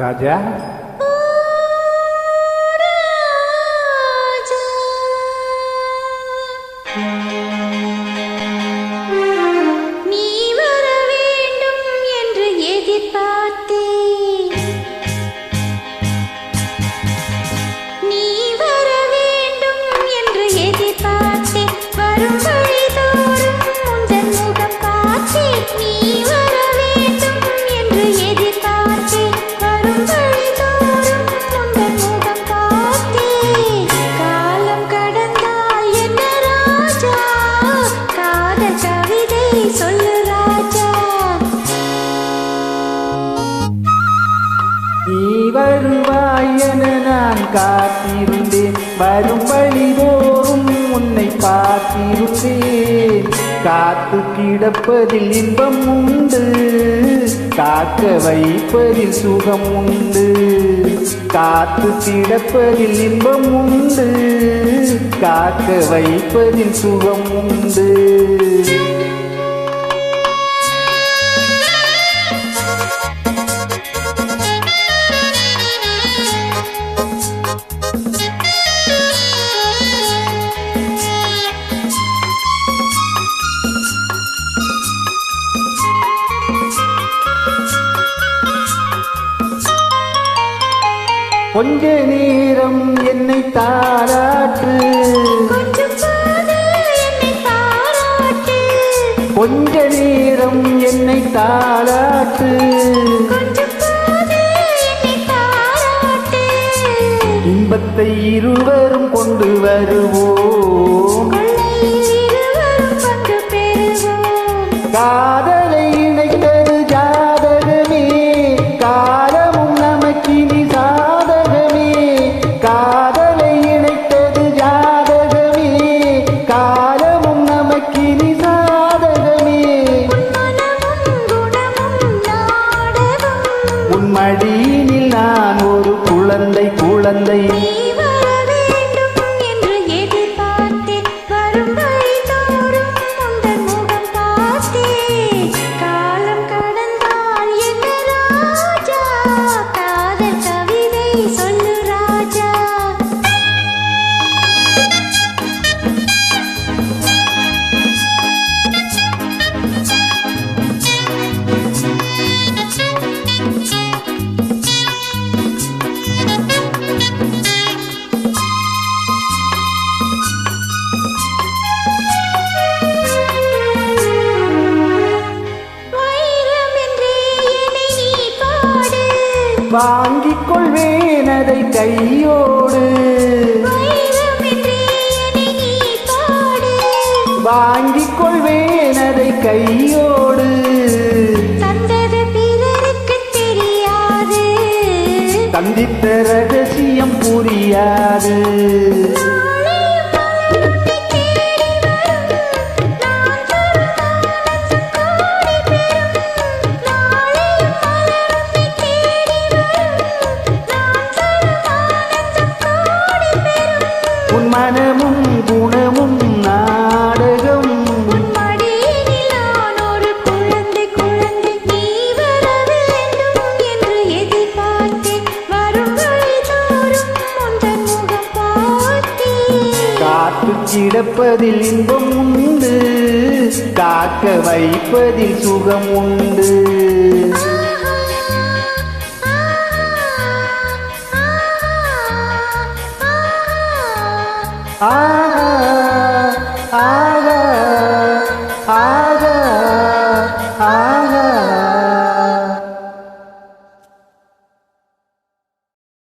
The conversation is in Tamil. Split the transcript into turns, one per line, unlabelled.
ராஜா
நீ வர வேண்டும் என்று எதிர்பார்த்தேன். நீ வர வேண்டும் என்று எதிர்பார்த்தேன். வரும் வழிதோறும் உந்தன் முகம் பார்த்தேன். நீ வர வேண்டும் என்று எதிர்பார்த்தேன். வரும் வழிதோறும் உந்தன் முகம் பார்த்தேன். காலம் கடந்தால் என்ன ராஜா, காதல் கவிதை சொல்லு ராஜா.
நீ வருவாய் என நான் காத்திருந்தேன். வரும் வழிதோறும் உன்னை பார்த்திருந்தேன். காத்து கிடப்பதில் இன்பம் உண்டு, காக்க வைப்பதில் சுகம் உண்டு. காத்து கிடப்பதில் இன்பம் உண்டு, காக்க வைப்பதில் சுகம் உண்டு. கொஞ்ச நேரம் என்னை தாராட்டு,
கொஞ்சம் போது என்னை பாராட்டு.
கொஞ்ச நேரம் என்னை தாராட்டு.
கொஞ்சம் போது என்னை பாராட்டு.
இன்பத்தை இருவரும் கொண்டு வருவோம்,
கொள்ளையில் இருவரும் பங்கு பெறுவோம்.
காதலை இணைத்தது ஜாதகமே, காலமும் நமக்கினி சாதகமே. காதலை இணைத்தது ஜாதகமே, காலமும் நமக்கினி சாதகமே.
மனமும் குணமும் நாடகம்.
உன் மடியினில் நான் ஒரு குழந்தை குழந்தை.
நீ வர வேண்டும் என்று எதிர்பார்த்தேன். வரும் வழிதோறும் உந்தன் முகம் பார்த்தேன். காலம் கடந்தால் என்ன ராஜா, காதல் கவிதை சொல்லு ராஜா. வைரம் என்றே என்னை நீ பாடு.
வாங்கிக் கொள்வேன் அதை கையோடு,
வைரம் என்றே என்னை நீ பாடு.
வாங்கிக் கொள்வேன் அதை கையோடு.
தந்தது பிறருக்கு தெரியாது.
சந்தித்த ரகசியம் புரியாது.
நாளையும் மலர் உன்னை தேடி வரும். நான் தரும் ஆனந்தம் கோடி பெறும். நாளையும் மலர் உன்னை தேடி வரும். நான் தரும் ஆனந்தம் கோடி பெறும்.
உன் மனமும் குணமும் நாடகம்.
உன் மடியினில் நான் ஒரு குழந்தை குழந்தை. நீ வர வேண்டும் என்று எதிர்பார்த்தேன். வரும் வழிதோறும் உந்தன் முகம் பார்த்தேன்.
காத்து கிடப்பதில் இன்பம் உண்டு, காக்க வைப்பதில் சுகம் உண்டு. ஆ ஆ ஆ